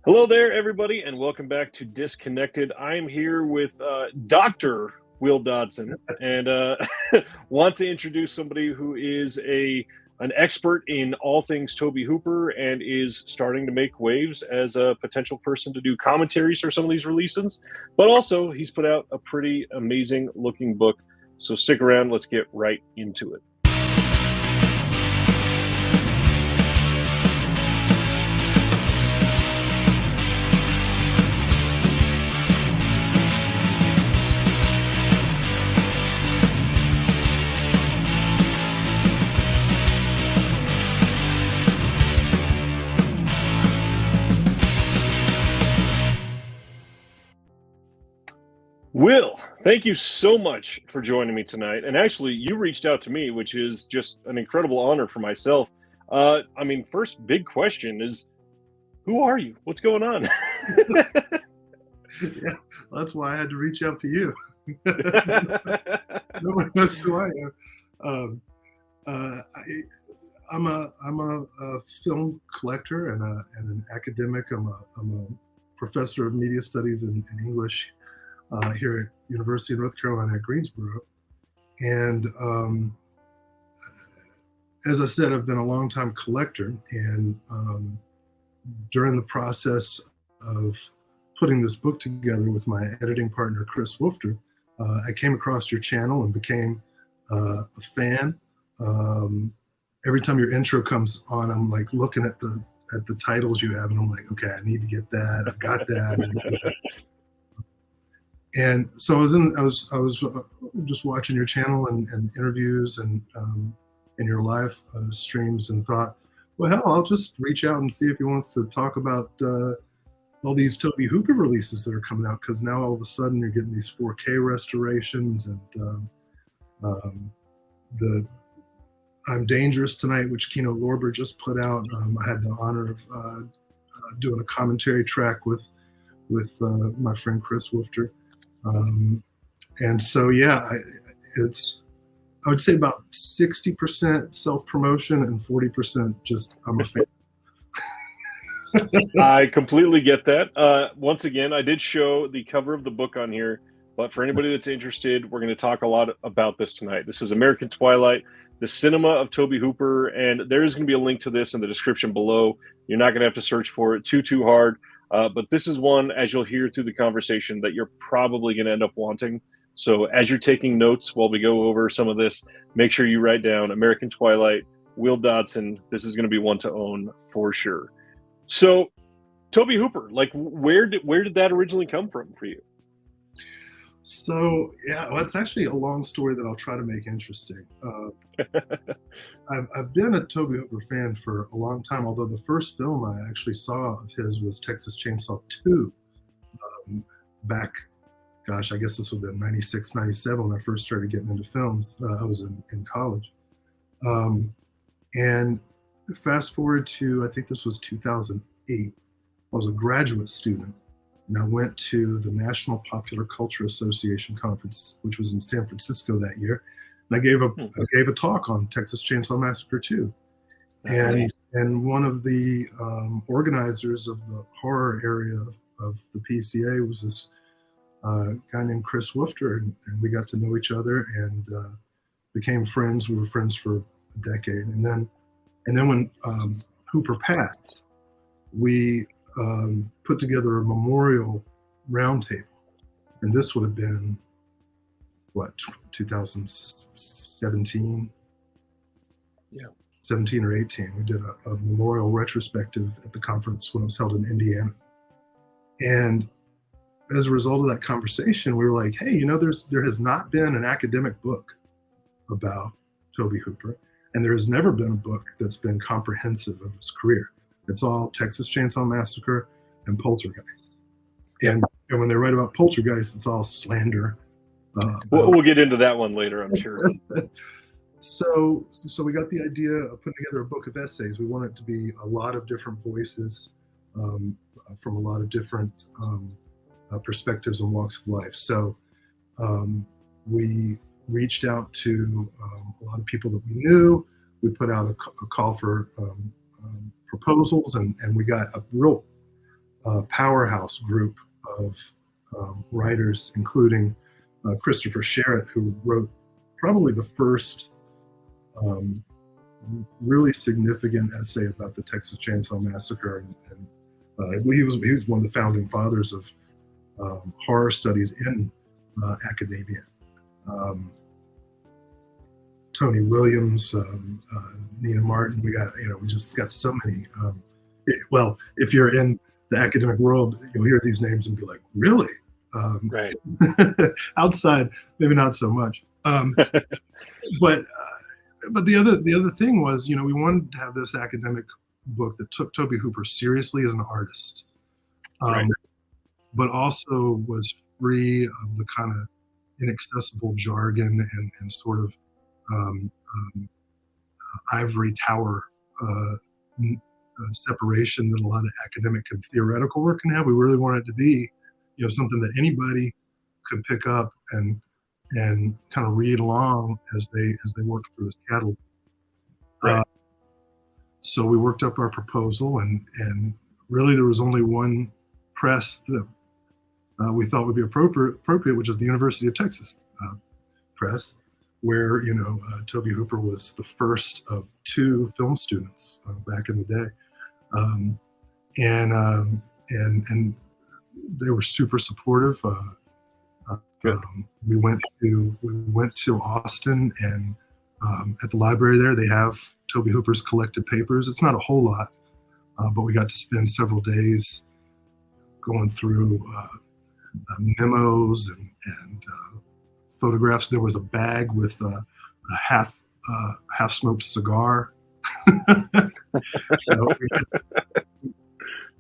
Hello there, everybody, and welcome back to Disconnected. I'm here with Dr. Will Dodson, and want to introduce somebody who is an expert in all things Tobe Hooper and is starting to make waves as a potential person to do commentaries for some of these releases. But also, he's put out a pretty amazing looking book. So stick around. Let's get right into it. Will, thank you so much for joining me tonight. And actually, you reached out to me, which is just an incredible honor for myself. First big question is, who are you? What's going on? Yeah, that's why I had to reach out to you. Nobody knows who I am. I'm a film collector and an academic. I'm a professor of media studies and English here at University of North Carolina at Greensboro. And as I said, I've been a longtime collector. And during the process of putting this book together with my editing partner, Chris Wolfter, I came across your channel and became a fan. Every time your intro comes on, I'm like looking at the titles you have, and I'm like, okay, I need to get that. I've got that. And so I was just watching your channel and interviews and your live streams, and thought, well, hell, I'll just reach out and see if he wants to talk about all these Tobe Hooper releases that are coming out, because now all of a sudden you're getting these 4K restorations, and the I'm Dangerous Tonight, which Kino Lorber just put out. I had the honor of doing a commentary track with my friend Chris Wolfter. And so, yeah, I would say about 60% self-promotion and 40% just I'm a fan. I completely get that. Once again, I did show the cover of the book on here, but for anybody that's interested, we're going to talk a lot about this tonight. This is American Twilight, the cinema of Tobe Hooper, and there is going to be a link to this in the description below. You're not going to have to search for it too hard. But this is one, as you'll hear through the conversation, that you're probably going to end up wanting. So as you're taking notes while we go over some of this, make sure you write down American Twilight, Will Dodson. This is going to be one to own for sure. So Tobe Hooper, like where did that originally come from for you? So, yeah, well, it's actually a long story that I'll try to make interesting. I've been a Tobe Hooper fan for a long time, although the first film I actually saw of his was Texas Chainsaw 2 back, gosh, I guess this would have been 96, 97 when I first started getting into films. I was in college. And fast forward to, I think this was 2008. I was a graduate student, and I went to the National Popular Culture Association conference, which was in San Francisco that year. And I gave a talk on Texas Chainsaw Massacre 2. And one of the organizers of the horror area of the PCA was this guy named Chris Wolfter, and we got to know each other and became friends. We were friends for a decade. And then when Hooper passed, we put together a memorial roundtable, and this would have been 2017? Yeah, 17 or 18. We did a memorial retrospective at the conference when it was held in Indiana, and as a result of that conversation, we were like, hey, there has not been an academic book about Tobe Hooper, and there has never been a book that's been comprehensive of his career. It's all Texas Chainsaw Massacre and Poltergeist. And when they write about Poltergeist, it's all slander. We'll get into that one later, I'm sure. So we got the idea of putting together a book of essays. We want it to be a lot of different voices from a lot of different perspectives and walks of life. So we reached out to a lot of people that we knew. We put out a call for proposals, and we got a real powerhouse group of writers, including Christopher Sherritt, who wrote probably the first really significant essay about the Texas Chainsaw Massacre, and he was one of the founding fathers of horror studies in academia. Tony Williams, Nina Martin. We just got so many. Well, if you're in the academic world, you'll hear these names and be like, really? Right. Outside, maybe not so much. But the other thing was, we wanted to have this academic book that took Tobe Hooper seriously as an artist, Right. but also was free of the kind of inaccessible jargon and sort of ivory tower separation that a lot of academic and theoretical work can have. We really wanted it to be, something that anybody could pick up and kind of read along as they worked through his catalog. Right. So we worked up our proposal, and really there was only one press that we thought would be appropriate, which is the University of Texas Press, where Tobe Hooper was the first of 2 film students back in the day, and they were super supportive. We went to Austin, and at the library there they have Tobe Hooper's collected papers. It's not a whole lot, but we got to spend several days going through memos and photographs. There was a bag with a half smoked cigar.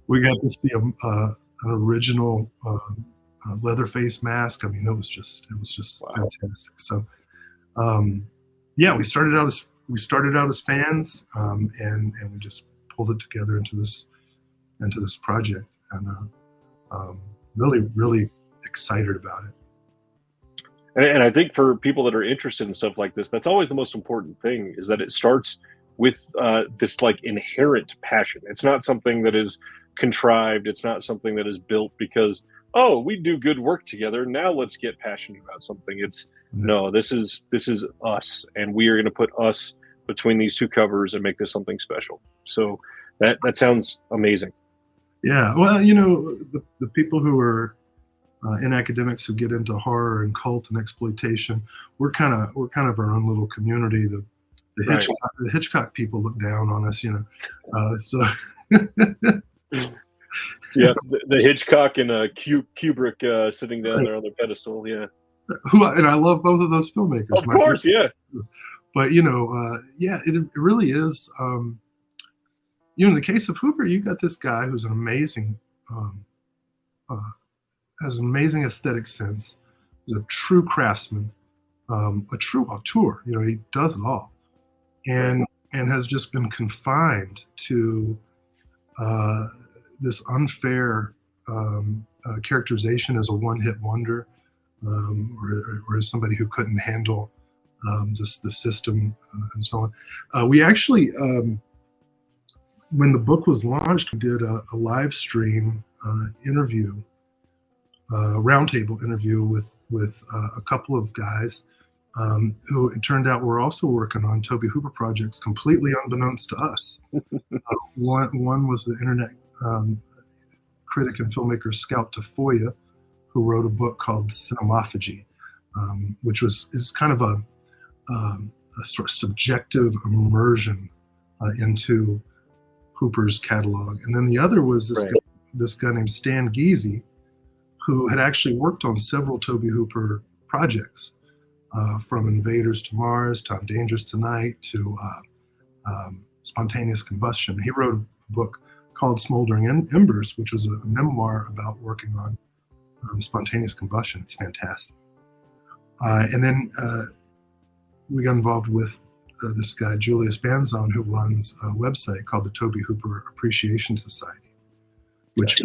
We got to see an original Leatherface mask. I mean, it was just wow. Fantastic. So, we started out as fans, and we just pulled it together into this project, and really excited about it. And I think for people that are interested in stuff like this, that's always the most important thing, is that it starts with this like inherent passion. It's not something that is contrived. It's not something that is built because, oh, we do good work together, now let's get passionate about something. It's no, this is us, and we are going to put us between these 2 covers and make this something special. So that sounds amazing. Yeah, well, the people who are in academics who get into horror and cult and exploitation, we're kind of our own little community. The Right. Hitchcock people look down on us, so. Yeah, the Hitchcock and Kubrick sitting down there on their pedestal. Yeah, and I love both of those filmmakers. Of course, yeah. But it really is. In the case of Hooper, you got this guy who's an amazing, has an amazing aesthetic sense. He's a true craftsman, a true auteur. He does it all, and has just been confined to this unfair characterization as a one-hit wonder, or as somebody who couldn't handle the system and so on. We actually, when the book was launched, we did a live stream interview, roundtable interview with a couple of guys who it turned out were also working on Tobe Hooper projects completely unbeknownst to us. One was the internet critic and filmmaker Scout Tafoya, who wrote a book called Cinemophagy, which is kind of a sort of subjective immersion into Hooper's catalog. And then the other was this guy named Stan Giese, who had actually worked on several Tobe Hooper projects, from Invaders to Mars, to On Dangerous Tonight, to Spontaneous Combustion. He wrote a book called Smoldering Embers, which was a memoir about working on spontaneous combustion. It's fantastic. And then we got involved with this guy, Julius Banzon, who runs a website called the Tobe Hooper Appreciation Society, which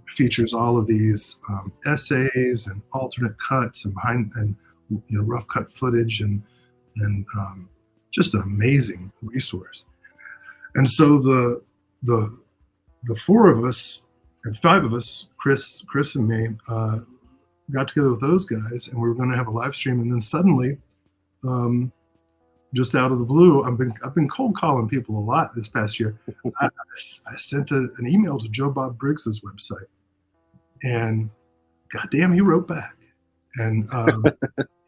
features all of these essays and alternate cuts and rough cut footage and just an amazing resource. And so the 4 of us and 5 of us, Chris and me, got together with those guys, and we were going to have a live stream. And then suddenly, just out of the blue, I've been cold calling people a lot this past year. I sent an email to Joe Bob Briggs's website, and goddamn, he wrote back, and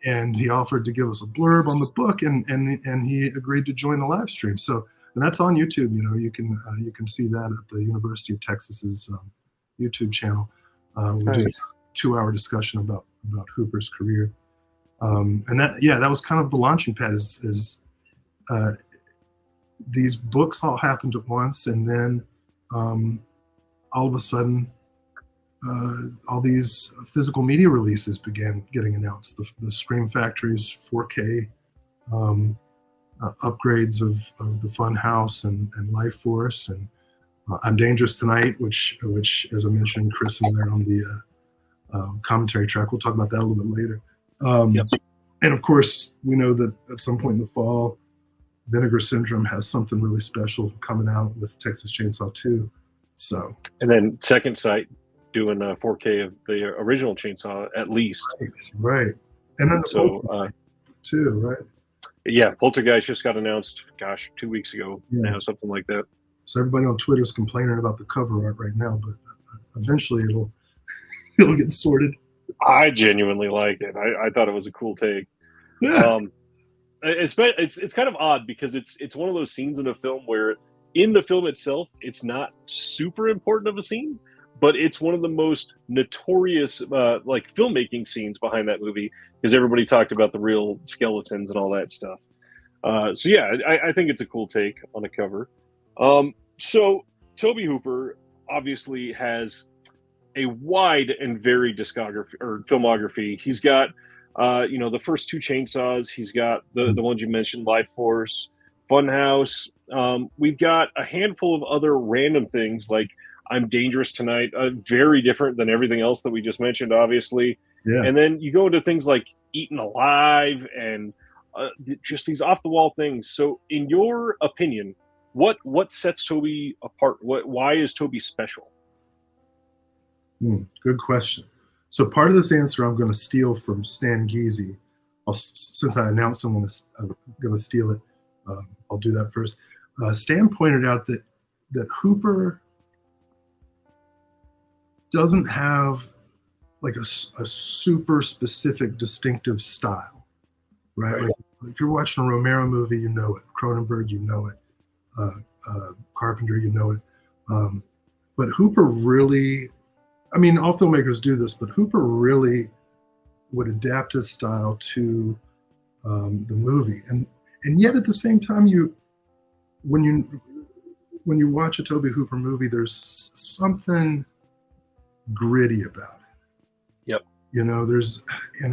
and he offered to give us a blurb on the book, and he agreed to join the live stream. So, and that's on YouTube. You can see that at the University of Texas's YouTube channel. We did a 2-hour discussion about Hooper's career. And that was kind of the launching pad. Is these books all happened at once, and then all of a sudden, all these physical media releases began getting announced. The Scream Factory's 4K upgrades of the Fun House and Life Force, and I'm Dangerous Tonight, which as I mentioned, Chris and I are on the commentary track. We'll talk about that a little bit later. Yep. And of course, we know that at some point in the fall, Vinegar Syndrome has something really special coming out with Texas Chainsaw 2. So, and then Second Sight doing 4K of the original Chainsaw at least. Right. And then too, right? Yeah, Poltergeist just got announced, 2 weeks ago now, something like that. So everybody on Twitter is complaining about the cover art right now, but eventually it'll get sorted. I genuinely like it. I thought it was a cool take. Yeah. It's kind of odd because it's one of those scenes in a film where in the film itself it's not super important of a scene, but it's one of the most notorious like filmmaking scenes behind that movie because everybody talked about the real skeletons and all that stuff. So yeah, I think it's a cool take on a cover. So Tobe Hooper obviously has a wide and varied discography or filmography. He's got, the first 2 Chainsaws. He's got the ones you mentioned, Life Force, Funhouse. We've got a handful of other random things like I'm Dangerous Tonight, very different than everything else that we just mentioned, obviously. Yeah. And then you go into things like Eaten Alive and just these off the wall things. So, in your opinion, what sets Tobe apart? Why is Tobe special? Good question. So part of this answer I'm going to steal from Stan Geezy. Since I announced I'm going to steal it, I'll do that first. Stan pointed out that Hooper doesn't have like a super specific distinctive style, right? Like if you're watching a Romero movie, you know it. Cronenberg, you know it. Carpenter, you know it. But Hooper really, I mean, all filmmakers do this, but Hooper really would adapt his style to the movie, and yet at the same time, when you watch a Tobe Hooper movie, there's something gritty about it. Yep. And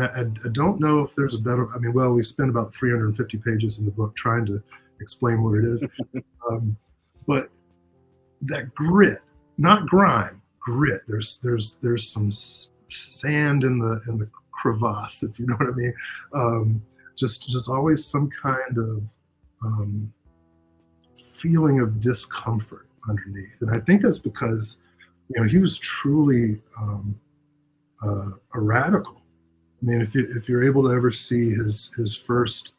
I don't know if there's a better. I mean, well, we spent about 350 pages in the book trying to explain what it is, but that grit, not grime. Grit. There's some sand in the crevasse, if you know what I mean. Just always some kind of feeling of discomfort underneath, and I think that's because he was truly a radical. I mean, if you're able to ever see his first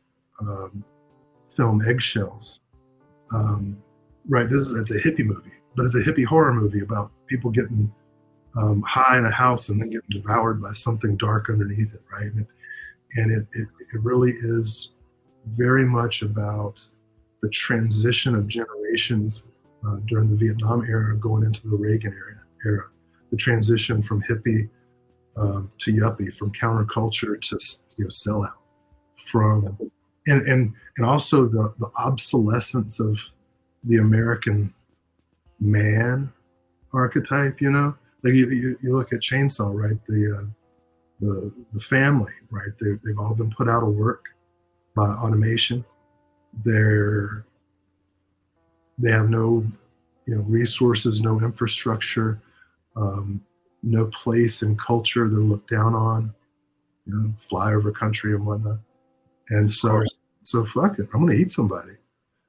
film, Eggshells, right? It's a hippie movie. But it's a hippie horror movie about people getting high in a house and then getting devoured by something dark underneath it, right? And it really is very much about the transition of generations during the Vietnam era going into the Reagan era. The transition from hippie to yuppie, from counterculture to sellout, and also the obsolescence of the American man archetype, like you look at Chainsaw, right? The family, right? They've all been put out of work by automation. They have no resources, no infrastructure, no place in culture. They're looked down on, flyover country and whatnot. And so fuck it, I'm gonna eat somebody.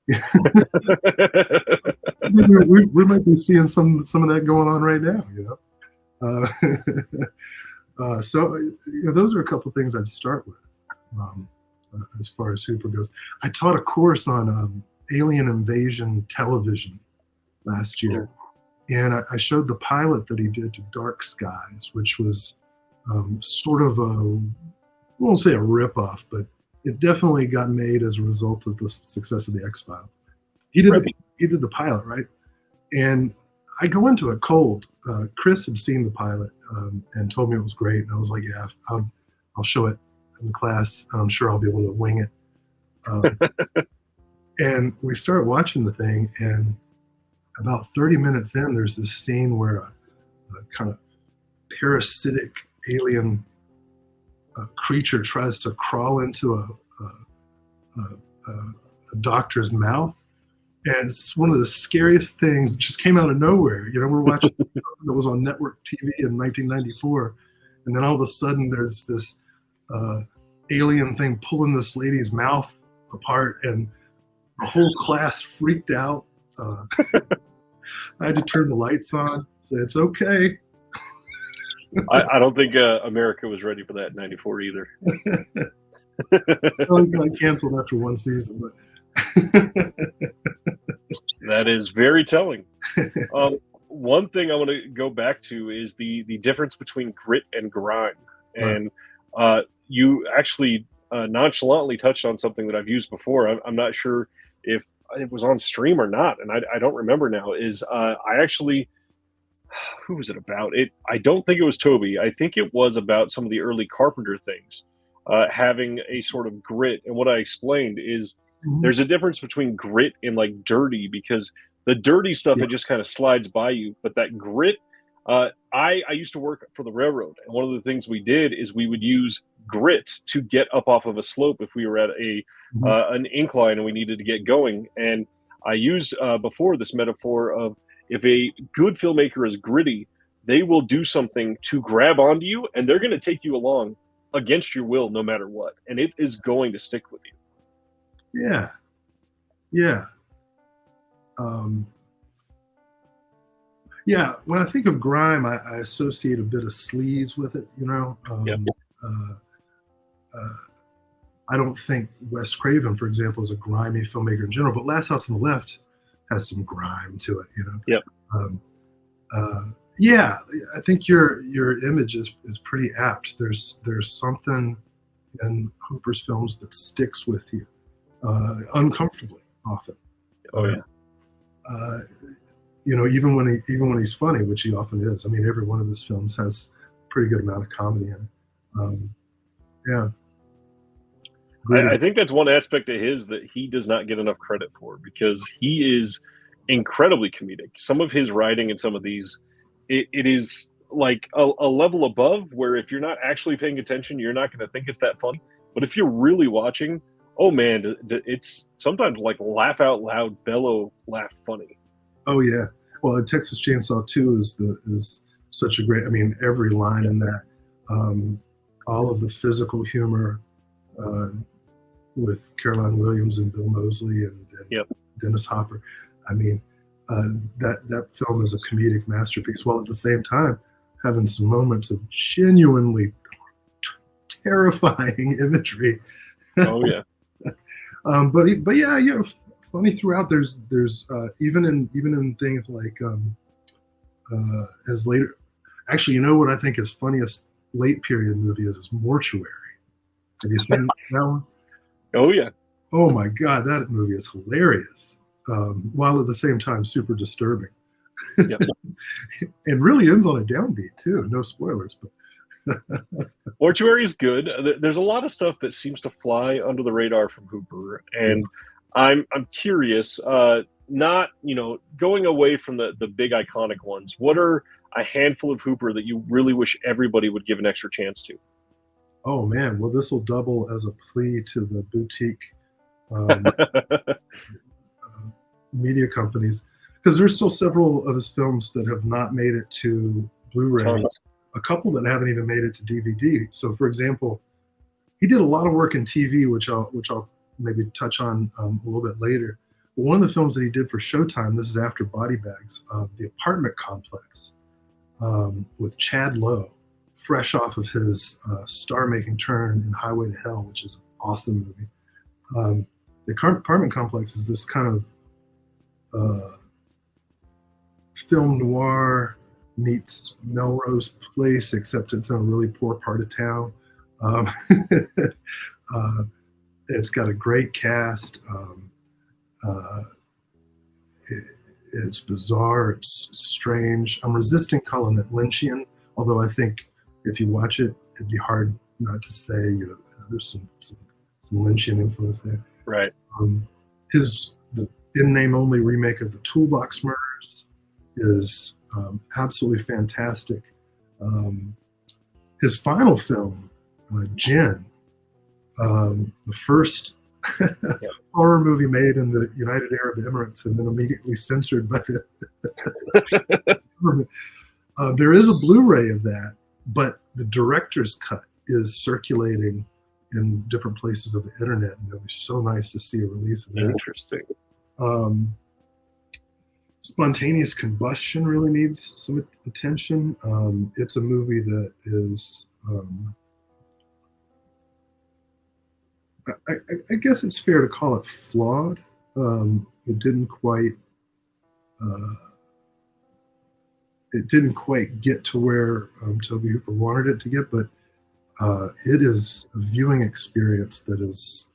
we might be seeing some of that going on right now, so those are a couple things I'd start with as far as Hooper goes. I taught a course on alien invasion television last year, and I showed the pilot that he did to Dark Skies, which was sort of I won't say a ripoff, but it definitely got made as a result of the success of the X-Files. He did the pilot, right? And I go into it cold. Chris had seen the pilot and told me it was great, and I was like, "Yeah, I'll show it in the class. I'm sure I'll be able to wing it." And we start watching the thing, and about 30 minutes in, there's this scene where a kind of parasitic alien creature tries to crawl into a doctor's mouth. And it's one of the scariest things. It just came out of nowhere. We're watching something that was on network TV in 1994. And then all of a sudden there's this alien thing pulling this lady's mouth apart, and the whole class freaked out. I had to turn the lights on, say it's okay. I don't think America was ready for that in 94 either. It got canceled after one season, but that is very telling. One thing I want to go back to is the difference between grit and grime. And you actually nonchalantly touched on something that I've used before. I'm not sure if it was on stream or not, and I don't remember now. Who was it about? I don't think it was Toby. I think it was about some of the early Carpenter things, having a sort of grit. And what I explained is there's a difference between grit and like dirty, because the dirty stuff, it just kind of slides by you. But that grit, I used to work for the railroad, and one of the things we did is we would use grit to get up off of a slope if we were at an incline and we needed to get going. And I used before this metaphor of, if a good filmmaker is gritty, they will do something to grab onto you, and they're going to take you along against your will no matter what, and it is going to stick with you. Yeah. When I think of grime, I associate a bit of sleaze with it, I don't think Wes Craven, for example, is a grimy filmmaker in general, but Last House on the Left has some grime to it, I think your image is pretty apt. There's something in Hooper's films that sticks with you uncomfortably often. Even when he's funny, which he often is. I mean, every one of his films has a pretty good amount of comedy in it. I think that's one aspect of his that he does not get enough credit for, because he is incredibly comedic. Some of his writing and some of these, it is like a level above, where if you're not actually paying attention, you're not going to think it's that funny. But if you're really watching, oh man, it's sometimes like laugh out loud, bellow laugh funny. Oh yeah. Well, Texas Chainsaw 2 is such a great. I mean, every line in that, all of the physical humor with Caroline Williams and Bill Moseley and Dennis Hopper. I mean, that film is a comedic masterpiece, while at the same time having some moments of genuinely terrifying imagery. Oh yeah. But yeah, funny throughout. There's even in things like as later. Actually, what I think is funniest late period movie is Mortuary. Have you seen that one? Oh yeah. Oh my God, that movie is hilarious, while at the same time super disturbing. And really ends on a downbeat too. No spoilers, but Mortuary is good. There's a lot of stuff that seems to fly under the radar from Hooper, and I'm curious. Not going away from the big iconic ones. What are a handful of Hooper that you really wish everybody would give an extra chance to? Oh man, well this will double as a plea to the boutique media companies, because there's still several of his films that have not made it to Blu-ray. Tons. A couple that haven't even made it to DVD. So, for example, he did a lot of work in TV, which I'll maybe touch on a little bit later. one of the films that he did for Showtime, this is after Body Bags, The Apartment Complex, with Chad Lowe, fresh off of his star-making turn in Highway to Hell, which is an awesome movie. The Apartment Complex is this kind of film noir meets Melrose Place, except it's in a really poor part of town. It's got a great cast. It's bizarre. It's strange. I'm resisting calling it Lynchian, although I think if you watch it, it'd be hard not to say there's some Lynchian influence there. Right. The in-name only remake of the Toolbox Murders is absolutely fantastic. His final film, Jinn, the first horror movie made in the United Arab Emirates and then immediately censored by the government. There is a Blu-ray of that, but the director's cut is circulating in different places of the internet, and it'll be so nice to see a release of that. Interesting. Spontaneous Combustion really needs some attention. It's a movie that is, I guess it's fair to call it flawed. It didn't quite get to where Tobe Hooper wanted it to get, but it is a viewing experience that is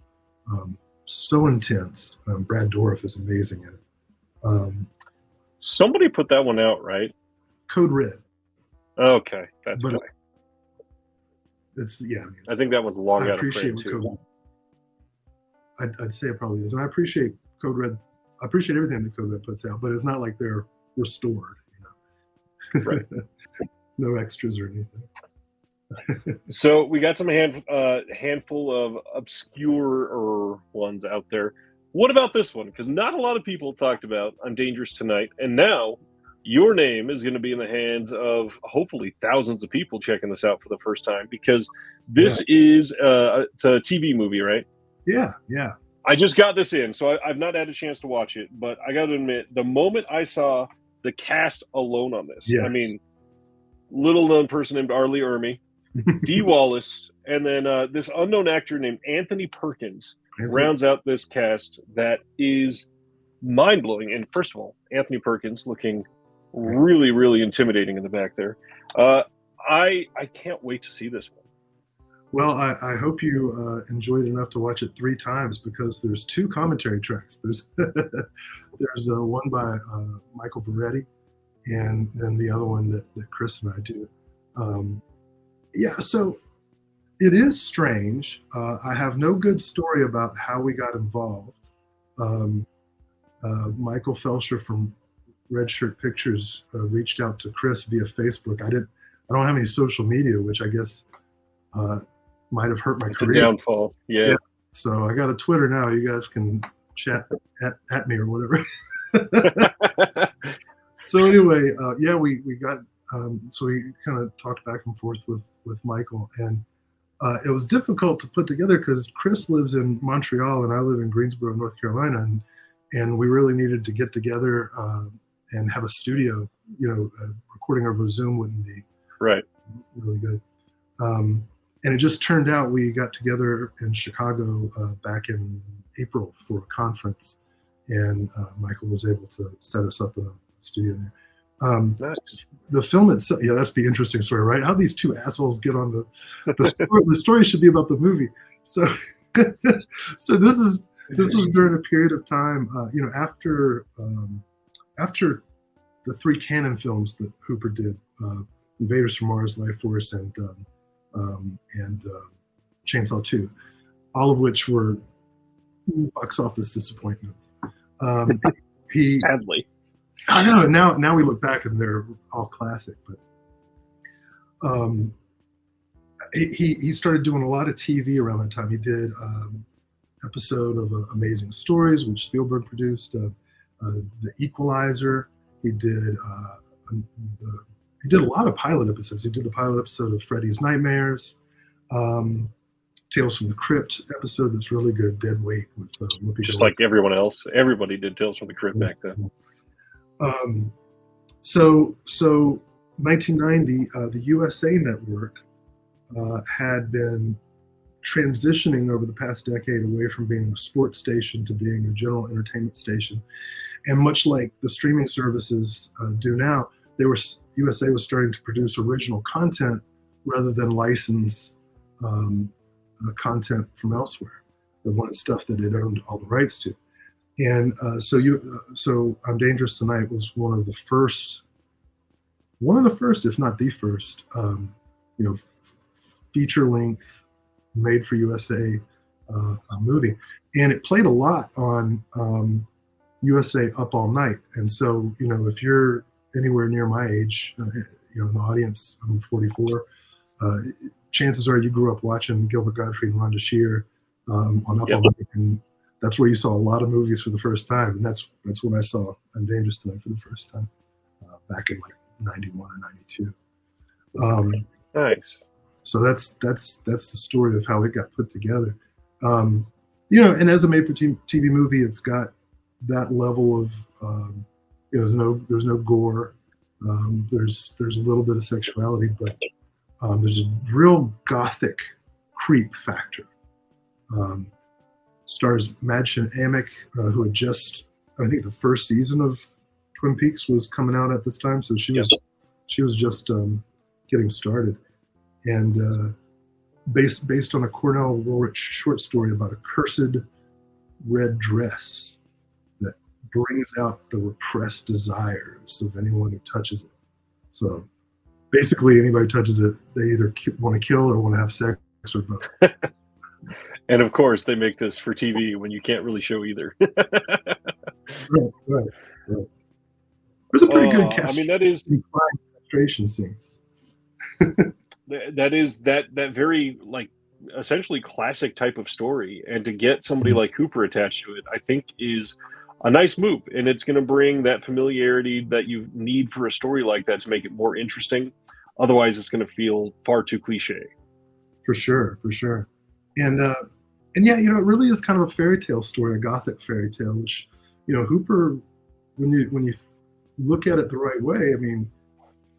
so intense. Brad Dourif is amazing in it. Somebody put that one out, right? Code Red. Okay, that's why. It's I think that one's long out of print too. I'd say it probably is, and I appreciate Code Red. I appreciate everything that Code Red puts out, but it's not like they're restored, Right. No extras or anything. So we got some handful of obscure ones out there. What about this one? Because not a lot of people talked about I'm Dangerous Tonight, and now your name is going to be in the hands of hopefully thousands of people checking this out for the first time, because this is it's a TV movie, right? Yeah. I just got this in, so I've not had a chance to watch it, but I got to admit, the moment I saw the cast alone on this, yes. I mean, little known person named Arlie Ermey, Dee Wallace, and then this unknown actor named Anthony Perkins rounds out this cast that is mind-blowing. And first of all, Anthony Perkins looking really, really intimidating in the back there. I can't wait to see this one. Well, I hope you enjoyed it enough to watch it 3 times, because there's 2 commentary tracks. There's one by Michael Veretti, and then the other one that Chris and I do. So it is strange. I have no good story about how we got involved. Michael Felsher from Red Shirt Pictures reached out to Chris via Facebook. I don't have any social media, which I guess might have hurt my career. It's a downfall. Yeah. So I got a Twitter now. You guys can chat at me or whatever. So anyway, we got so we kind of talked back and forth with Michael, and it was difficult to put together because Chris lives in Montreal and I live in Greensboro, North Carolina, and we really needed to get together and have a studio. Recording over Zoom wouldn't be really good. And it just turned out we got together in Chicago back in April for a conference, and Michael was able to set us up in a studio there. Nice. The film itself, that's the interesting story, right? How these 2 assholes get on the story. The story should be about the movie. So, so this was during a period of time, after the 3 Cannon films that Hooper did, Invaders from Mars, Life Force, and Chainsaw 2, all of which were box office disappointments. Sadly. I know. Now we look back and they're all classic, but he started doing a lot of TV around that time. He did episode of Amazing Stories, which Spielberg produced, The Equalizer. He did a lot of pilot episodes. He did the pilot episode of Freddy's Nightmares. Tales from the Crypt episode that's really good, Dead Weight with Whoopi Just Goldberg. like everyone else, everybody did Tales from the Crypt back then. So 1990, the USA Network had been transitioning over the past decade away from being a sports station to being a general entertainment station. And much like the streaming services do now, USA was starting to produce original content rather than license content from elsewhere. They wanted stuff that it owned all the rights to. And so I'm Dangerous Tonight was one of the first, if not the first, feature-length, made-for-USA movie, and it played a lot on USA Up All Night. And so, if you're anywhere near my age, in the audience, I'm 44. Chances are you grew up watching Gilbert Gottfried and Rhonda Shear on Up All Night, and that's where you saw a lot of movies for the first time. And that's when I saw I'm Dangerous Tonight for the first time, back in like 91 or 92. Nice. So that's the story of how it got put together. And as a made-for-TV movie, it's got that level of there's no gore. There's a little bit of sexuality, but there's a real gothic creep factor. Stars Madchen Amick, who had just, I think the first season of Twin Peaks was coming out at this time, so she was just getting started. And based on a Cornell Woolrich short story about a cursed red dress that brings out the repressed desires of anyone who touches it. So basically, anybody touches it, they either want to kill or want to have sex or both. And of course, they make this for TV when you can't really show either. Right. There's a pretty good castration scene. That is that very essentially classic type of story, and to get somebody like Hooper attached to it, I think is a nice move, and it's going to bring that familiarity that you need for a story like that to make it more interesting. Otherwise, it's going to feel far too cliche. For sure. And yeah, it really is kind of a fairy tale story, a gothic fairy tale, which, Hooper, when you look at it the right way, I mean,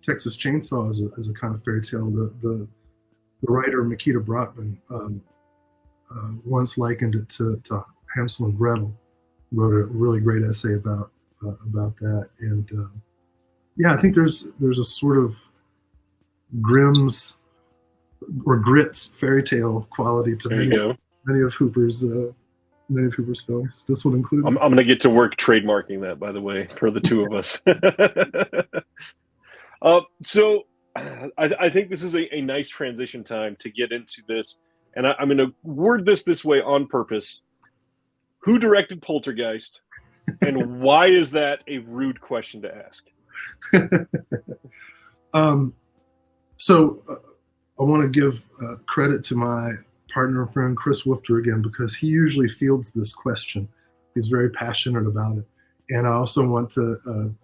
Texas Chainsaw is a kind of fairy tale. The writer Makita Brotman once likened it to Hansel and Gretel. Wrote a really great essay about that, and I think there's a sort of Grimm's or Grit's fairy tale quality to many of Hooper's films. This one included. I'm going to get to work trademarking that, by the way, for the two of us. So I think this is a nice transition time to get into this, and I'm going to word this way on purpose. Who directed Poltergeist, and why is that a rude question to ask? So I want to give credit to my partner and friend Chris Woofter again, because he usually fields this question. He's very passionate about it. And I also want to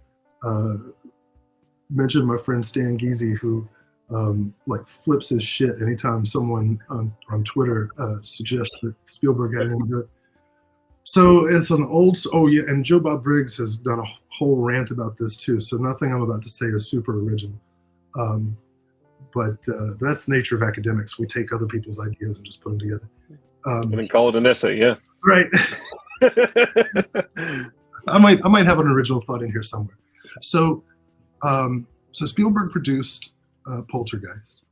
mention my friend Stan Geezy, who flips his shit anytime someone on Twitter suggests that Spielberg had anything to do it. So it's an and Joe Bob Briggs has done a whole rant about this too. So nothing I'm about to say is super original. But that's the nature of academics. We take other people's ideas and just put them together. And then call it an essay, yeah. Right. I might have an original thought in here somewhere. So Spielberg produced Poltergeist,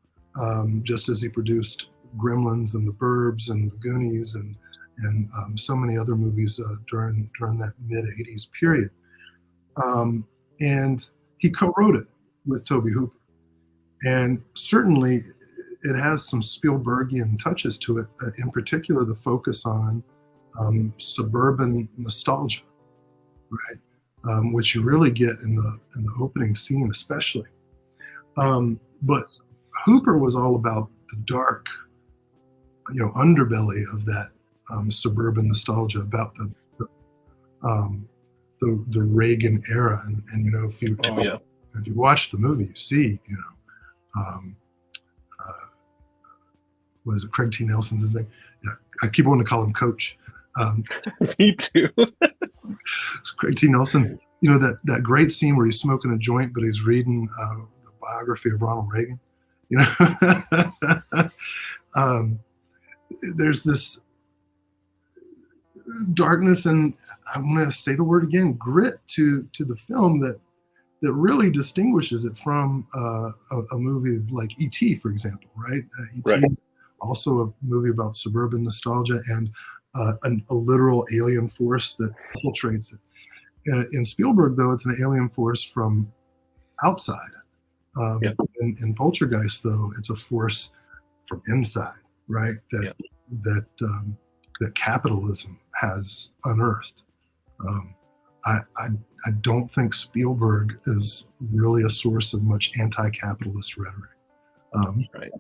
just as he produced Gremlins and The Burbs and The Goonies and so many other movies during that mid-'80s period. And he co-wrote it with Tobe Hooper. And certainly it has some Spielbergian touches to it, in particular the focus on suburban nostalgia, right? Which you really get in the opening scene especially. But Hooper was all about the dark, underbelly of that suburban nostalgia, about the Reagan era, and if you watch the movie, you see what is it, Craig T. Nelson's his name. Yeah, I keep wanting to call him Coach. Me too. Craig T. Nelson, you know, that great scene where he's smoking a joint, but he's reading the biography of Ronald Reagan. You know, there's this darkness and I'm going to say the word again, grit to the film that really distinguishes it from a movie like E.T., for example, right? E.T. Right. is also a movie about suburban nostalgia and a literal alien force that infiltrates it. In Spielberg, though, it's an alien force from outside. Yep. In Poltergeist, though, it's a force from inside, right? That capitalism has unearthed. I don't think Spielberg is really a source of much anti-capitalist rhetoric. Right.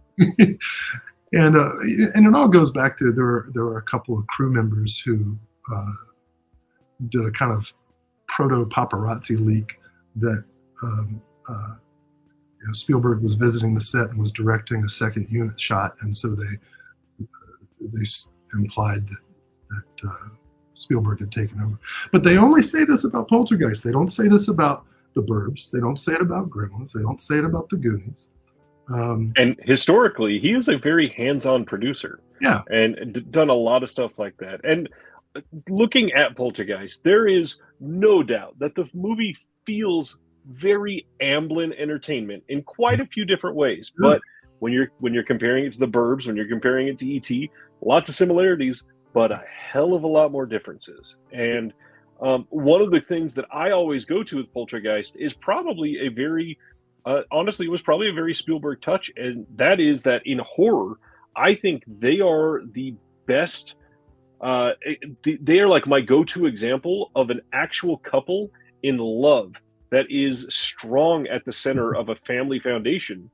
And it all goes back to there were a couple of crew members who did a kind of proto paparazzi leak that Spielberg was visiting the set and was directing a second unit shot, and so they implied that Spielberg had taken over. But they only say this about Poltergeist. They don't say this about The Burbs. They don't say it about Gremlins. They don't say it about The Goonies. And historically, he is a very hands-on producer. Yeah. And done a lot of stuff like that. And looking at Poltergeist, there is no doubt that the movie feels very Amblin entertainment in quite a few different ways. Sure. But when you're comparing it to The Burbs, when you're comparing it to E.T., lots of similarities, but a hell of a lot more differences. And one of the things that I always go to with Poltergeist is probably a very, honestly, it was probably a very Spielberg touch, and that is that in horror, I think they are the best. They are like my go-to example of an actual couple in love that is strong at the center of a family foundation.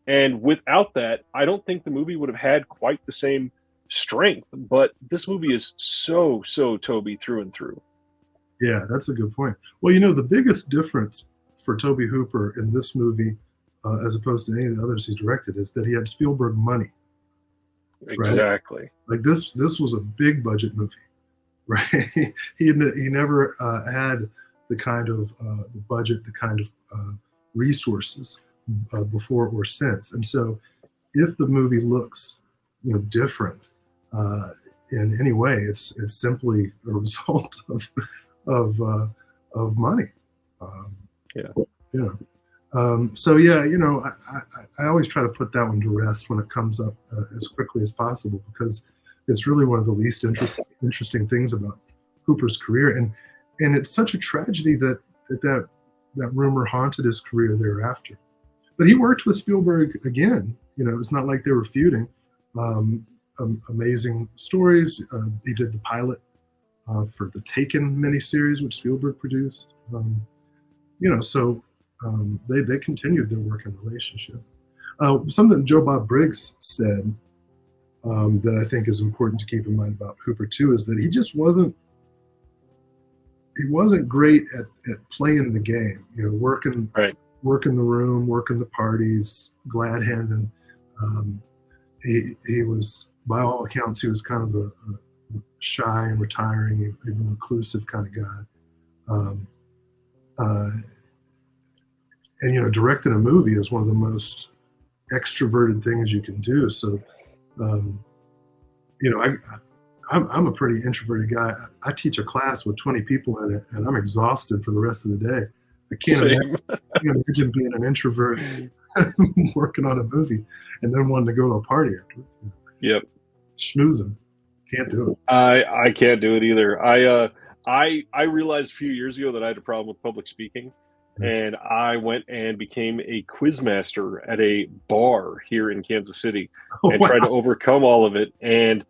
And without that, I don't think the movie would have had quite the same strength. But this movie is so Tobe through and through. Yeah, that's a good point. Well, you know, the biggest difference for Tobe Hooper in this movie, as opposed to any of the others he's directed, is that he had Spielberg money. Exactly. Right? Like this was a big budget movie, right? he never had the kind of the budget, the kind of resources before or since. And so, if the movie looks, different in any way, it's simply a result of money. So yeah, I always try to put that one to rest when it comes up as quickly as possible, because it's really one of the least interesting things about Hooper's career, and it's such a tragedy that rumor haunted his career thereafter. But he worked with Spielberg again. It's not like they were feuding. Amazing stories. He did the pilot for the Taken miniseries, which Spielberg produced. So they continued their working relationship. Something Joe Bob Briggs said that I think is important to keep in mind about Hooper too is that he just wasn't great at playing the game. Working the room, working the parties, glad handing. He was, by all accounts, he was kind of a shy and retiring, even reclusive kind of guy. And directing a movie is one of the most extroverted things you can do. So, I'm a pretty introverted guy. I teach a class with 20 people in it, and I'm exhausted for the rest of the day. I can't imagine being an introvert working on a movie and then wanting to go to a party afterwards. Yep. Schmoozing. Can't do it. I can't do it either. I realized a few years ago that I had a problem with public speaking, and I went and became a quizmaster at a bar here in Kansas City and tried to overcome all of it. And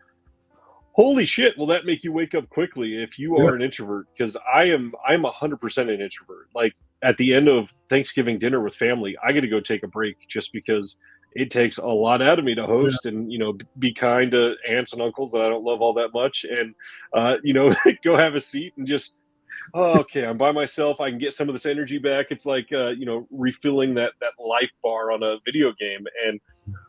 holy shit, will that make you wake up quickly if you are an introvert? Because I'm 100% an introvert. Like at the end of Thanksgiving dinner with family, I got to go take a break just because it takes a lot out of me to host and, be kind to aunts and uncles that I don't love all that much. And, go have a seat and just, okay, I'm by myself. I can get some of this energy back. It's like, refilling that life bar on a video game. And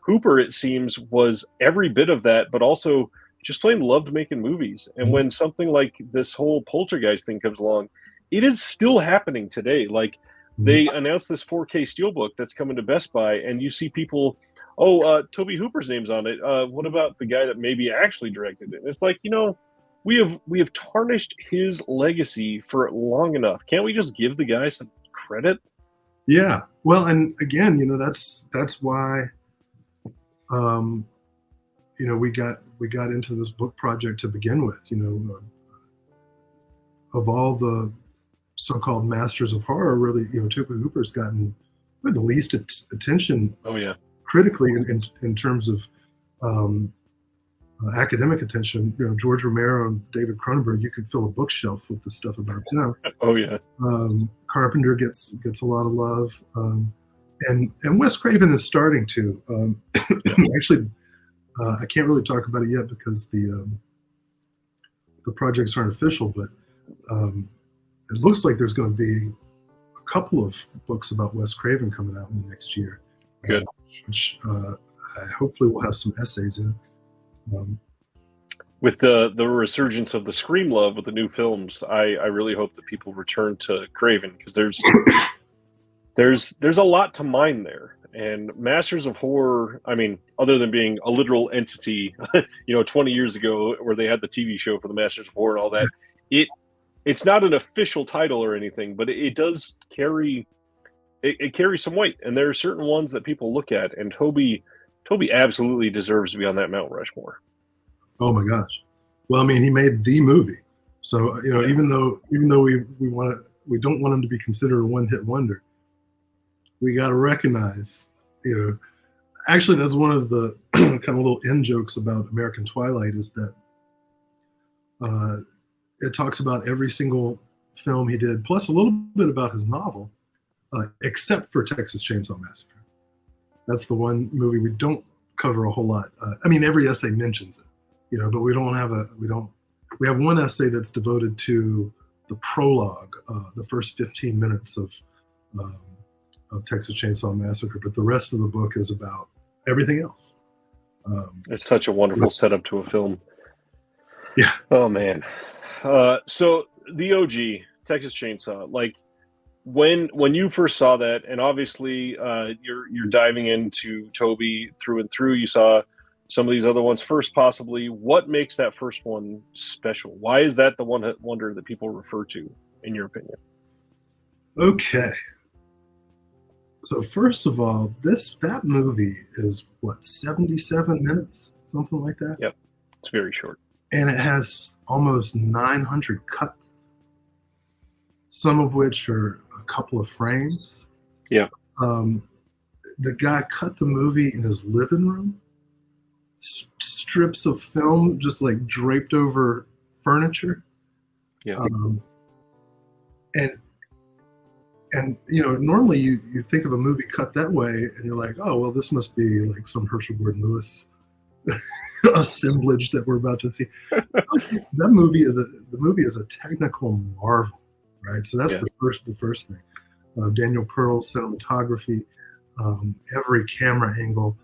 Hooper, it seems, was every bit of that, but also just plain loved making movies. And when something like this whole Poltergeist thing comes along, it is still happening today. Like, they announced this 4K Steelbook that's coming to Best Buy, and you see people, Tobe Hooper's name's on it. What about the guy that maybe actually directed it? And it's like, we have tarnished his legacy for long enough. Can't we just give the guy some credit? Yeah. Well, and again, that's why, we got into this book project to begin with. Of all the so-called masters of horror, really, Tobe Hooper's gotten the least attention. Oh yeah. Critically, in terms of academic attention. George Romero and David Cronenberg, you could fill a bookshelf with the stuff about them. Oh yeah. Carpenter gets a lot of love, and Wes Craven is starting to. Actually, I can't really talk about it yet because the projects aren't official, but it looks like there's going to be a couple of books about Wes Craven coming out in the next year. Good. Which hopefully we'll have some essays in. With the resurgence of the Scream love with the new films, I really hope that people return to Craven, because there's a lot to mine there. And Masters of Horror, I mean, other than being a literal entity, 20 years ago, where they had the TV show for the Masters of Horror and all that, it's not an official title or anything, but it does carry it carries some weight. And there are certain ones that people look at, and Tobe absolutely deserves to be on that Mount Rushmore. Oh my gosh! Well, I mean, he made the movie, so even though we don't want him to be considered a one-hit wonder, we got to recognize, actually, that's one of the kind of little in jokes about American Twilight, is that it talks about every single film he did, plus a little bit about his novel, except for Texas Chainsaw Massacre. That's the one movie we don't cover a whole lot. I mean, every essay mentions it, but we have one essay that's devoted to the prologue, the first 15 minutes of Texas Chainsaw Massacre, but the rest of the book is about everything else. It's such a wonderful setup to a film. Yeah. Oh man. So the OG Texas Chainsaw, like when you first saw that, and obviously you're diving into Tobe through and through. You saw some of these other ones first, possibly. What makes that first one special? Why is that the one-hit wonder that people refer to, in your opinion? Okay. So first of all, that movie is 77 minutes, something like that. Yep, it's very short, and it has almost 900 cuts, some of which are a couple of frames. Yeah. The guy cut the movie in his living room, strips of film just like draped over furniture. Yeah. And normally you think of a movie cut that way and you're like, oh, well, this must be like some Herschel Gordon Lewis assemblage that we're about to see. The movie is a technical marvel, right? So that's the first thing. Daniel Pearl's cinematography, every camera angle,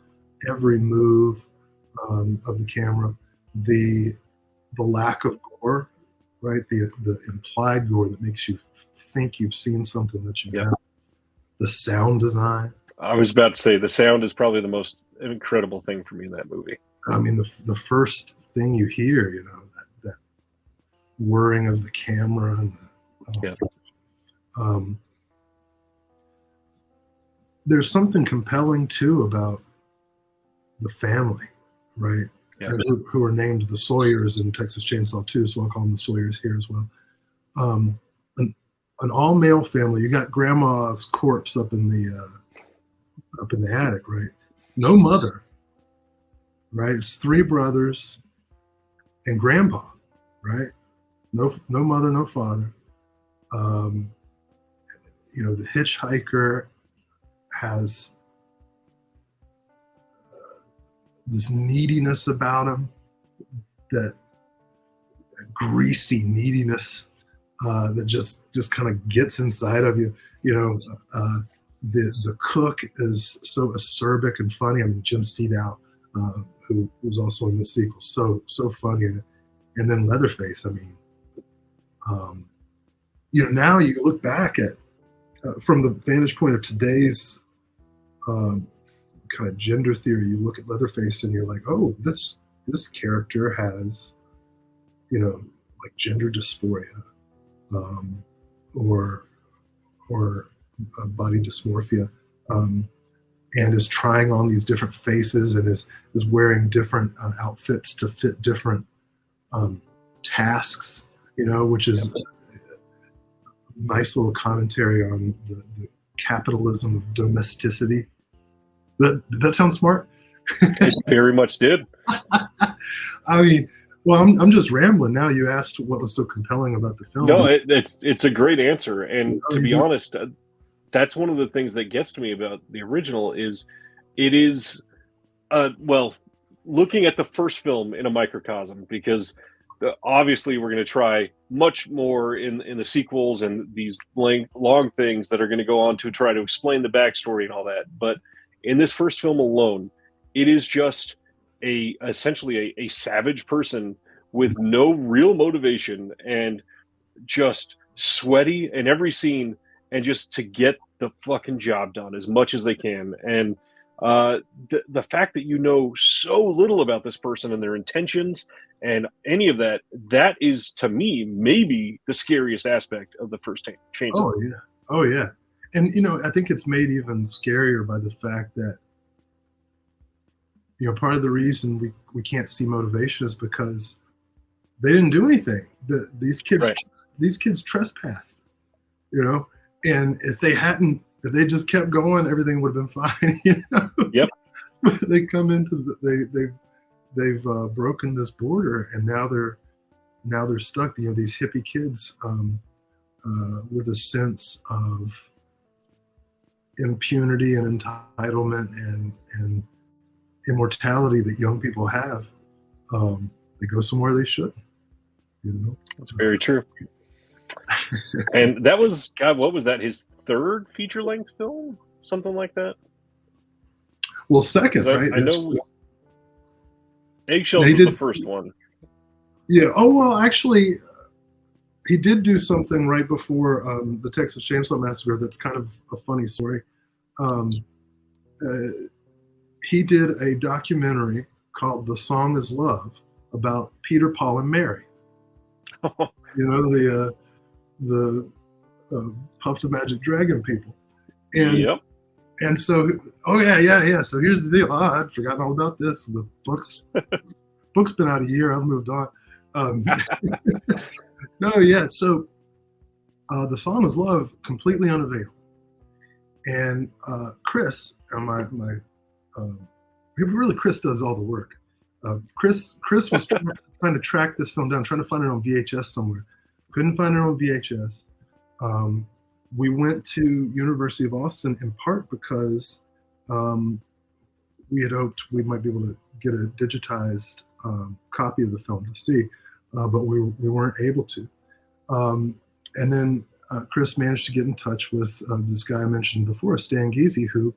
every move of the camera, the lack of gore, right? The implied gore that makes you think you've seen something that you haven't. The sound design. I was about to say, the sound is probably the most incredible thing for me in that movie. I mean, the first thing you hear, that whirring of the camera, and there's something compelling too about the family, right? Yeah. Who are named the Sawyers in Texas Chainsaw 2, so I'll call them the Sawyers here as well. An all-male family. You got grandma's corpse up in the attic, right? No mother, right? It's 3 brothers and grandpa, right? No mother, no father. The hitchhiker has this neediness about him, that greasy neediness that just kind of gets inside of you. The cook is so acerbic and funny. I mean, Jim Seedow, who was also in the sequel, so funny. And then Leatherface. I mean, now you look back at from the vantage point of today's kind of gender theory. You look at Leatherface and you're like, oh, this character has, like gender dysphoria, or body dysmorphia, and is trying on these different faces and is wearing different outfits to fit different tasks, which is a nice little commentary on the capitalism of domesticity. That sounds smart. It very much did. I mean, well, I'm just rambling now. You asked what was so compelling about the film. No, it's a great answer, and to be honest, that's one of the things that gets to me about the original is it is, looking at the first film in a microcosm, because obviously we're going to try much more in the sequels and these long things that are going to go on to try to explain the backstory and all that. But in this first film alone, it is just essentially a savage person with no real motivation and just sweaty in every scene and just to get the fucking job done as much as they can. And the fact that you know so little about this person and their intentions and any of that, that is, to me, maybe the scariest aspect of the first Chainsaw. Oh yeah. And I think it's made even scarier by the fact that part of the reason we can't see motivation is because they didn't do anything. These kids trespassed, and if they just kept going, everything would have been fine. Yep. They come into they've broken this border, and now they're stuck. These hippie kids with a sense of impunity and entitlement and immortality that young people have. They go somewhere they shouldn't. That's very true. And that was, God, what was that? His third feature-length film, something like that. Well, second, right? I know Eggshells was the first one. Yeah. Oh well, actually, he did do something right before the Texas Chainsaw Massacre. That's kind of a funny story. He did a documentary called "The Song Is Love" about Peter, Paul, and Mary. The Puff the Magic Dragon people. And yep. And so, yeah. So here's the deal. I'd forgotten all about this. The book's been out a year. I've moved on. No, yeah. So The Song Is Love, completely unavailable. And Chris, really Chris does all the work. Chris was trying to track this film down, trying to find it on VHS somewhere. Couldn't find it on VHS. We went to University of Austin in part because we had hoped we might be able to get a digitized copy of the film to see, but we weren't able to. And then Chris managed to get in touch with this guy I mentioned before, Stan Giese, who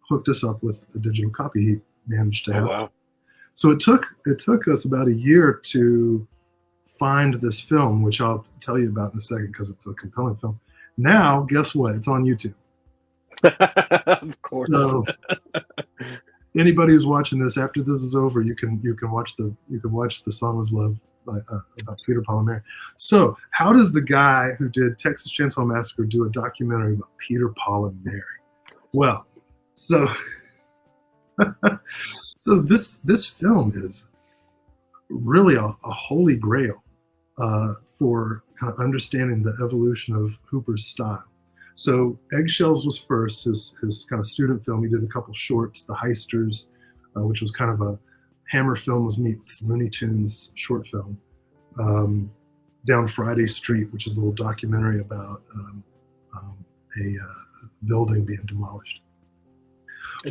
hooked us up with a digital copy he managed to have. Oh, wow. So it took us about a year to find this film, which I'll tell you about in a second because it's a compelling film. Now, guess what? It's on YouTube. Of course. So anybody who's watching this after this is over, you can watch the Song Is Love about Peter, Paul, and Mary. So how does the guy who did Texas Chainsaw Massacre do a documentary about Peter, Paul, and Mary? Well, so this film is really a holy grail for kind of understanding the evolution of Hooper's style. So Eggshells was first, his kind of student film. He did a couple shorts, The Heisters, which was kind of a Hammer Films meets Looney Tunes short film. Down Friday Street, which is a little documentary about a building being demolished.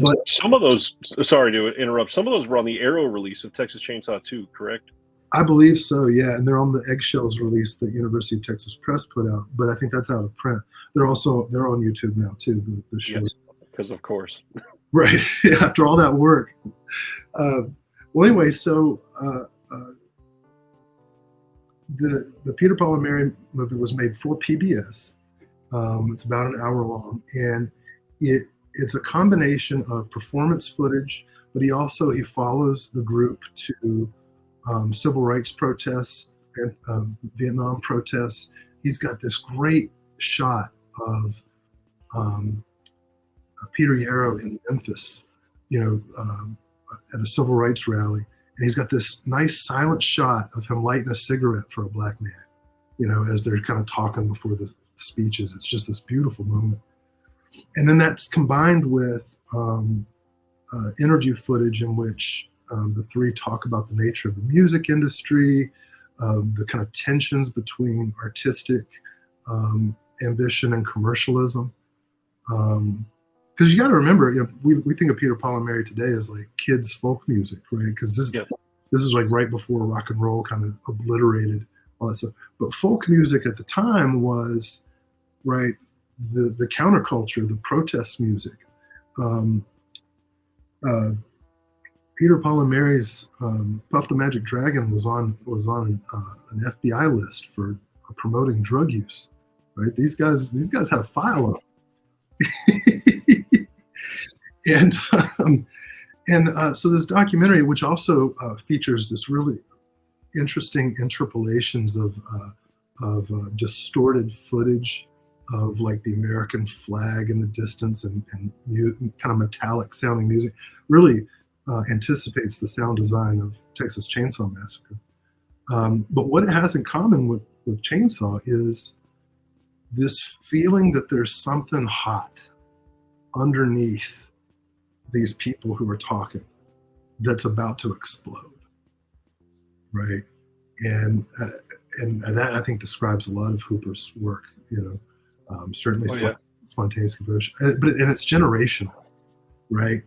But some of those, sorry to interrupt, some of those were on the Arrow release of Texas Chainsaw 2, correct? I believe so, yeah. And they're on the Eggshells release that University of Texas Press put out, but I think that's out of print. They're on YouTube now too. The show, yes, because of course, right? After all that work. Well, anyway, so the Peter, Paul, and Mary movie was made for PBS. It's about an hour long, and it's a combination of performance footage, but he follows the group to civil rights protests and Vietnam protests. He's got this great shot of Peter Yarrow in Memphis, at a civil rights rally, and he's got this nice silent shot of him lighting a cigarette for a black man, as they're kind of talking before the speeches. It's just this beautiful moment. And then that's combined with interview footage in which the three talk about the nature of the music industry, the kind of tensions between artistic ambition and commercialism. Because you got to remember, we think of Peter, Paul, and Mary today as like kids folk music, right? Because this is like right before rock and roll kind of obliterated all that stuff. But folk music at the time was, right, the counterculture, the protest music. Peter, Paul, and Mary's Puff the Magic Dragon was on an FBI list for promoting drug use, right? These guys had a file on and so this documentary, which also features this really interesting interpolations of distorted footage of like the American flag in the distance and kind of metallic sounding music, really anticipates the sound design of Texas Chainsaw Massacre. But what it has in common with Chainsaw is this feeling that there's something hot underneath these people who are talking that's about to explode, right? And that, I think, describes a lot of Hooper's work, certainly Spontaneous Combustion. And it's generational, right?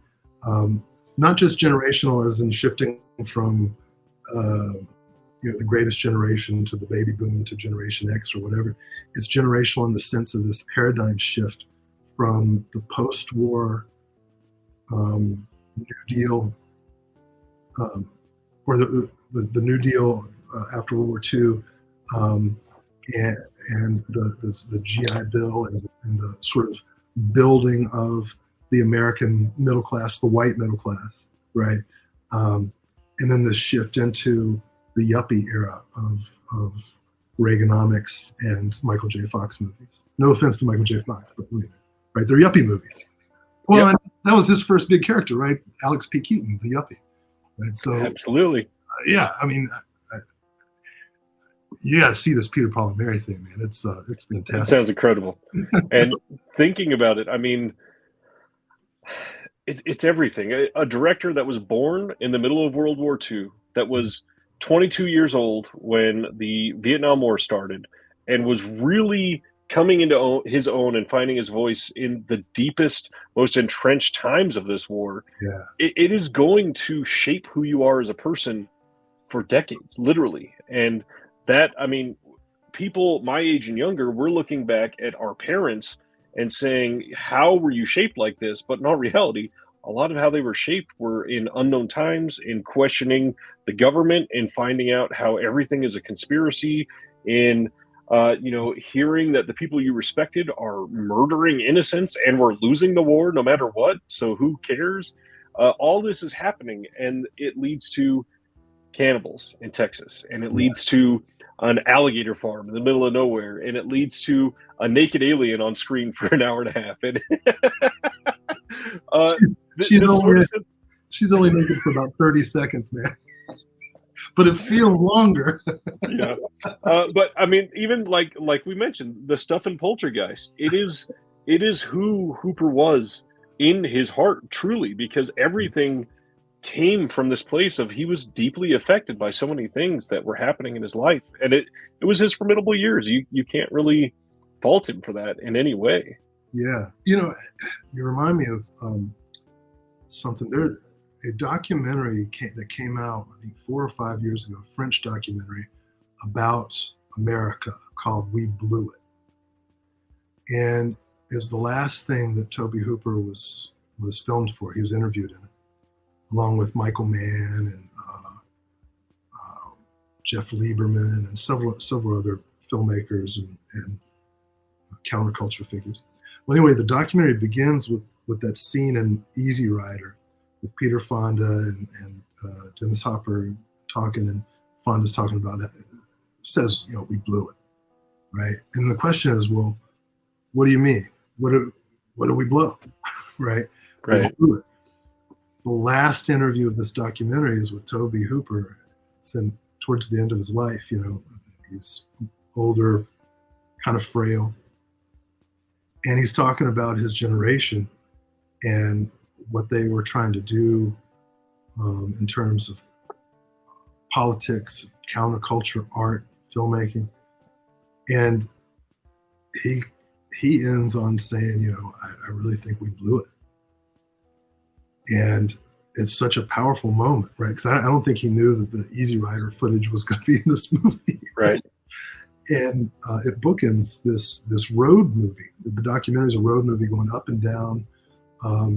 Not just generational as in shifting from the greatest generation to the baby boom to Generation X or whatever. It's generational in the sense of this paradigm shift from the post-war New Deal, or the New Deal after World War II, and the GI Bill and the sort of building of the American middle class, the white middle class, right? And then the shift into the yuppie era of Reaganomics and Michael J. Fox movies. No offense to Michael J. Fox, but right, they're yuppie movies. Well, and that was his first big character, right? Alex P. Keaton, the yuppie. Right? So absolutely, I mean, you got to see this Peter, Paul, and Mary thing, man. It's fantastic. It sounds incredible. And thinking about it, I mean, it's everything. A director that was born in the middle of World War II, that was 22 years old when the Vietnam War started, and was really coming into his own and finding his voice in the deepest, most entrenched times of this war. Yeah, it is going to shape who you are as a person for decades, literally. And that, I mean, people my age and younger, we're looking back at our parents and saying, how were you shaped like this? But in all reality, a lot of how they were shaped were in unknown times, in questioning the government, in finding out how everything is a conspiracy, in hearing that the people you respected are murdering innocents and we're losing the war no matter what. So who cares? All this is happening, and it leads to cannibals in Texas, and it leads to an alligator farm in the middle of nowhere, and it leads to a naked alien on screen for an hour and a half. And she's only naked for about 30 seconds, man. But it feels longer. Yeah. But I mean, even like we mentioned, the stuff in Poltergeist, it is who Hooper was in his heart, truly, because everything came from this place of he was deeply affected by so many things that were happening in his life. And it was his formidable years. You can't really fault him for that in any way. Yeah. You remind me of something. a documentary that came out, I think 4 or 5 years ago, a French documentary about America called We Blew It. And is the last thing that Tobe Hooper was filmed for. He was interviewed in it, along with Michael Mann and Jeff Lieberman and several other filmmakers and counterculture figures. Well, anyway, the documentary begins with that scene in Easy Rider with Peter Fonda and Dennis Hopper talking, and Fonda's talking about it. Says, we blew it, right? And the question is, well, what do you mean? What do we blow, right? Right. We blew it. The last interview of this documentary is with Tobe Hooper. It's towards the end of his life. He's older, kind of frail, and he's talking about his generation and what they were trying to do in terms of politics, counterculture, art, filmmaking. And he ends on saying, I really think we blew it. And it's such a powerful moment, right? Because I don't think he knew that the Easy Rider footage was going to be in this movie. Right. And it bookends this road movie. The documentary is a road movie going up and down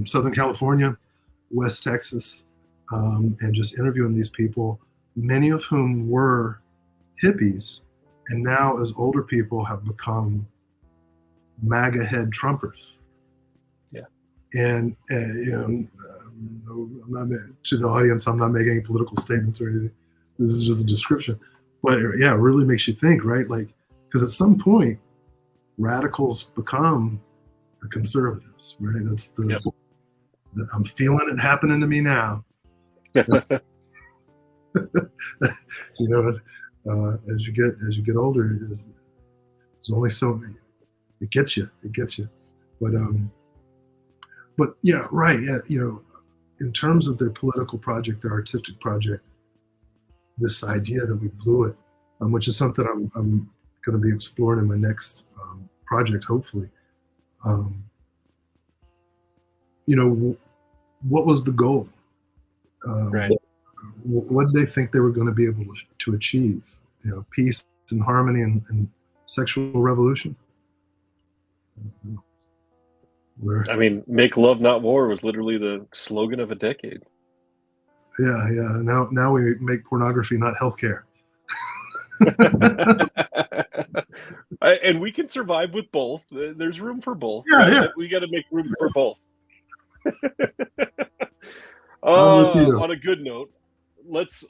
Southern California, West Texas, and just interviewing these people, many of whom were hippies, and now as older people have become MAGA head Trumpers. Yeah. And I'm not, to the audience, I'm not making any political statements or anything. This is just a description. But yeah, it really makes you think, right? Like, because at some point, radicals become the conservatives, right? That's I'm feeling it happening to me now. As you get older, there's only so many. It gets you. But yeah, right. Yeah, in terms of their political project, their artistic project, this idea that we blew it, which is something I'm going to be exploring in my next project, hopefully. What was the goal? Right. What did they think they were going to be able to achieve? Peace and harmony and sexual revolution. Make love, not war was literally the slogan of a decade. Yeah. Now we make pornography, not healthcare. And we can survive with both. There's room for both. Yeah. We got to make room for both. I'm with you. On a good note, let's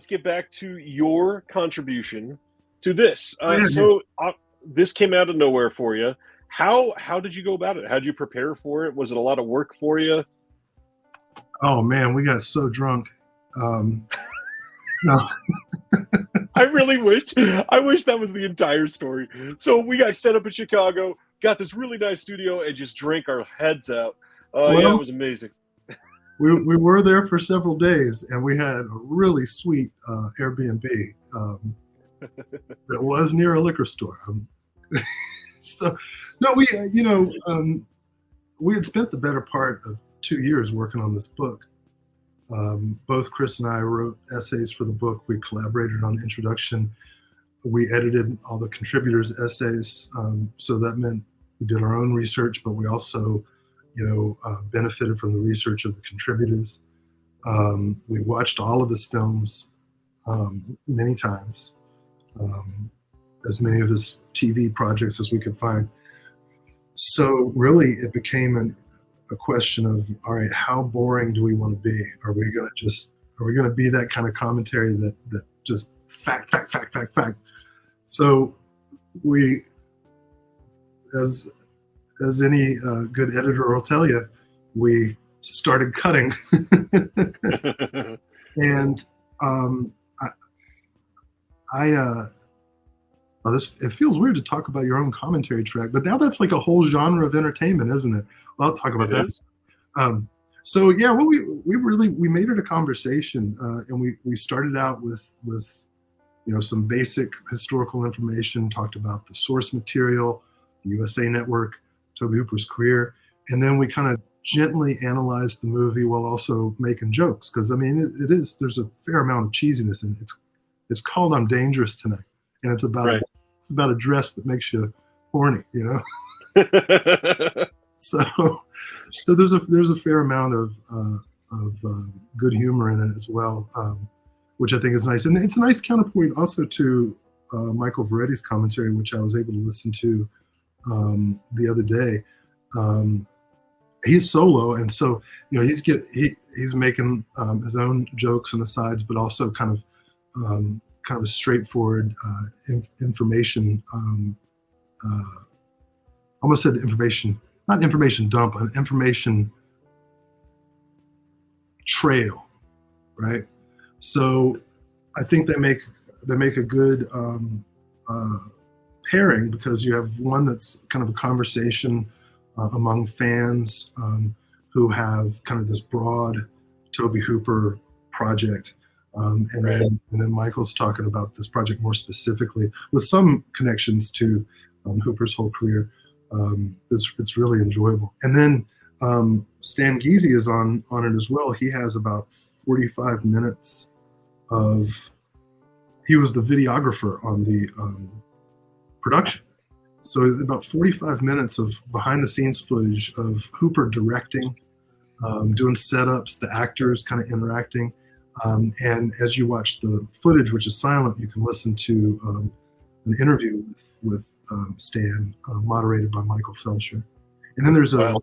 get back to your contribution to this. This came out of nowhere for you. How did you go about it? How did you prepare for it? Was it a lot of work for you? Oh man, we got so drunk. No. I wish that was the entire story. So we got set up in Chicago, got this really nice studio, and just drank our heads out. Yeah, it was amazing. We were there for several days, and we had a really sweet Airbnb that was near a liquor store. So, no, we had spent the better part of 2 years working on this book. Both Chris and I wrote essays for the book. We collaborated on the introduction. We edited all the contributors' essays. So that meant we did our own research, but we also, benefited from the research of the contributors. We watched all of his films many times, as many of his TV projects as we could find. So really, it became a question of, all right, how boring do we want to be? Are we going to be that kind of commentary that just fact? So we, as any good editor will tell you, we started cutting. And it feels weird to talk about your own commentary track, but now that's like a whole genre of entertainment, isn't it? Well, I'll talk about that. So yeah, well, we made it a conversation, and we started out with some basic historical information, talked about the source material, the USA Network, Tobe Hooper's career, and then we kind of gently analyze the movie while also making jokes. Because I mean, there's a fair amount of cheesiness in it. It's called "I'm Dangerous Tonight," and it's about a dress that makes you horny, you know. So there's a fair amount of good humor in it as well, which I think is nice, and it's a nice counterpoint also to Michael Veretti's commentary, which I was able to listen to the other day. He's solo, and so he's making his own jokes and asides, but also kind of straightforward information. Almost said information, not information dump, an information trail, right? So I think they make a good pairing, because you have one that's kind of a conversation among fans who have kind of this broad Tobe Hooper project, and then Michael's talking about this project more specifically with some connections to Hooper's whole career. It's really enjoyable. And then Stan Geezy is on it as well. He has about 45 minutes he was the videographer on the production. So about 45 minutes of behind the scenes footage of Hooper directing, doing setups, the actors kind of interacting. And as you watch the footage, which is silent, you can listen to an interview with Stan, moderated by Michael Felcher. And then there's a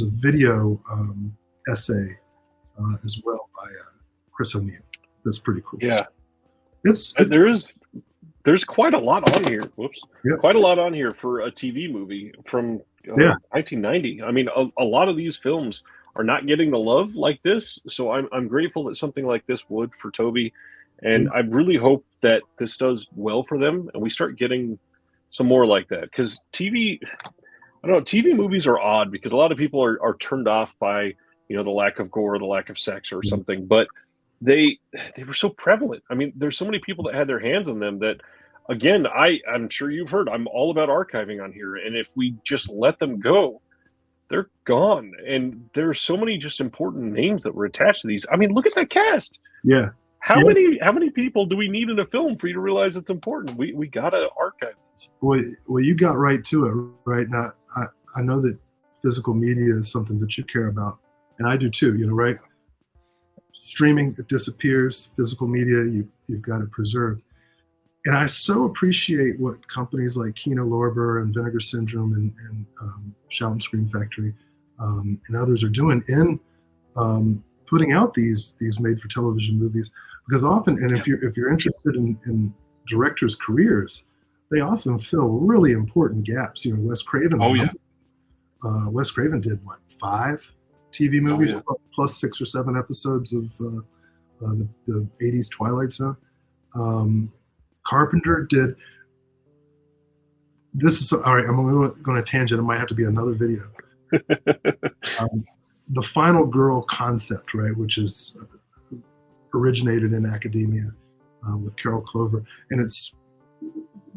video essay as well by Chris O'Neill. That's pretty cool. Yeah, there's quite a lot on here. Whoops, quite a lot on here for a TV movie from 1990. I mean, a lot of these films are not getting the love like this, so I'm grateful that something like this would for Tobe, and I really hope that this does well for them and we start getting some more like that. Because TV movies are odd because a lot of people are turned off by the lack of gore, the lack of sex or something, but they were so prevalent. I mean, there's so many people that had their hands on them that, again, I'm sure you've heard, I'm all about archiving on here. And if we just let them go, they're gone. And there's so many just important names that were attached to these. I mean, look at that cast. Yeah. How many people do we need in a film for you to realize it's important? We gotta archive this. Well, you got right to it right now. I know that physical media is something that you care about, and I do too. Right? Streaming, it disappears. Physical media, you've got to preserve. And I so appreciate what companies like Kino, Lorber, and Vinegar Syndrome, and Shout and Scream Factory, and others are doing in putting out these made-for-television movies. Because often, and if you're interested in directors' careers, they often fill really important gaps. Wes Craven. Wes Craven did 5 TV movies plus 6 or 7 episodes of the 80s Twilight Zone. Carpenter did. This is all right. I'm going to tangent. It might have to be another video. The Final Girl concept, right, which is originated in academia with Carol Clover, and it's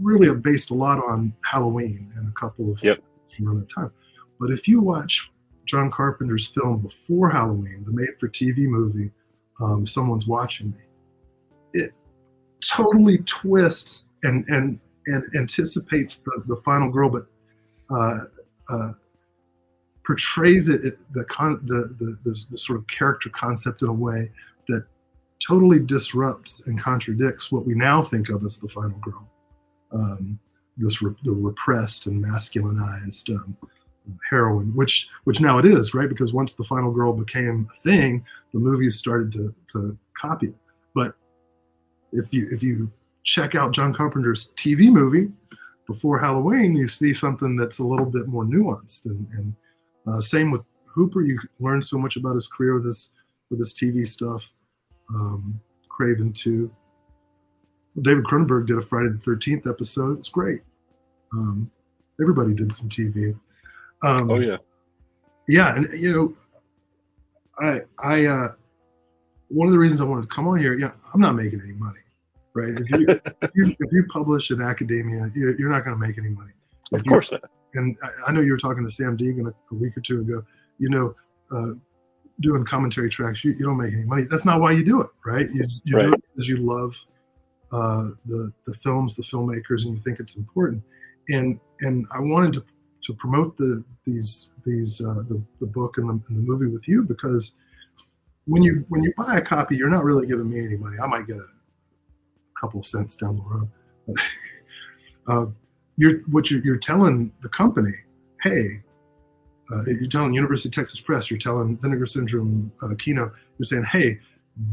really based a lot on Halloween and a couple of films from around that time. But if you watch John Carpenter's film before Halloween, the made-for-TV movie, Someone's Watching Me, it totally twists and anticipates the final girl, but portrays the sort of character concept in a way that totally disrupts and contradicts what we now think of as the final girl. The repressed and masculinized heroine, which now it is, right? Because once the final girl became a thing, the movies started to copy it. But if you check out John Carpenter's TV movie before Halloween, you see something that's a little bit more nuanced. And same with Hooper. You learn so much about his career with his TV stuff. Craven too. David Cronenberg did a Friday the 13th episode. It's great. Everybody did some TV. Yeah, and I one of the reasons I wanted to come on here, I'm not making any money, right? If you publish in academia, you're not going to make any money. Of course not. And I know you were talking to Sam Deegan a week or two ago. doing commentary tracks, you don't make any money. That's not why you do it, right? You Right. do it because you love the films, the filmmakers, and you think it's important. And I wanted to promote the book and the movie with you, because when you buy a copy, you're not really giving me any money. I might get a couple of cents down the road. But, you're telling the company, hey, you're telling University of Texas Press, you're telling Vinegar Syndrome, Kino, you're saying, hey,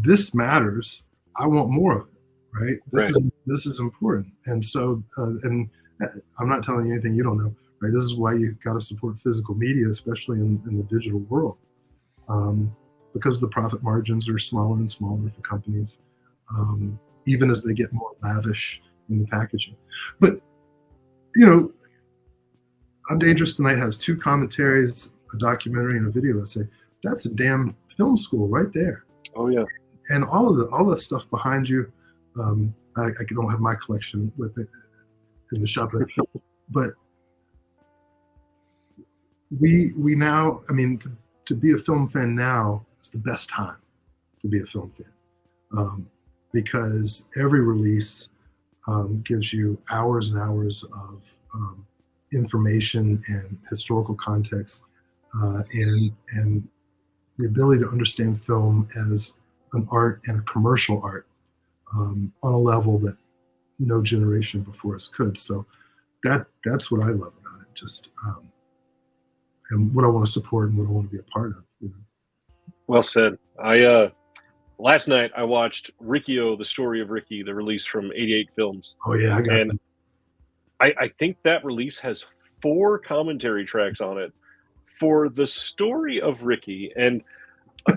this matters. I want more of it, right? This is important. And so, and I'm not telling you anything you don't know, right? This is why you got to support physical media, especially in the digital world, because the profit margins are smaller and smaller for companies, even as they get more lavish in the packaging. But, I'm Dangerous Tonight has 2 commentaries, a documentary, and a video essay. That's a damn film school right there. Oh yeah. And all the stuff behind you, I don't have my collection with it in the shop, but we now, I mean, to be a film fan now is the best time to be a film fan, because every release gives you hours and hours of information and historical context, and the ability to understand film as an art and a commercial art, on a level that no generation before us could. So that's what I love about it. Just and what I want to support and what I want to be a part of. Well said. Last night I watched Riccio, the Story of Ricky, the release from 88 Films. Oh yeah, I got and I think that release has 4 commentary tracks on it for the story of Ricky. And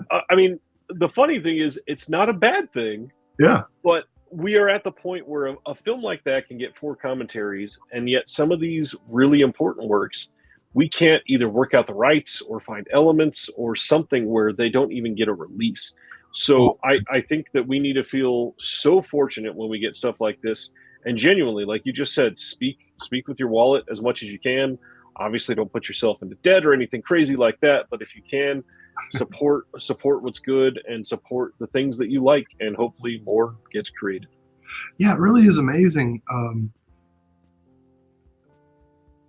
I mean, the funny thing is, it's not a bad thing. Yeah. But we are at the point where a film like that can get 4 commentaries, and yet some of these really important works, we can't either work out the rights or find elements or something where they don't even get a release. So I think that we need to feel so fortunate when we get stuff like this. And genuinely, like you just said, speak with your wallet as much as you can. Obviously, don't put yourself into debt or anything crazy like that. But if you can, support what's good and support the things that you like, and hopefully more gets created. Yeah, it really is amazing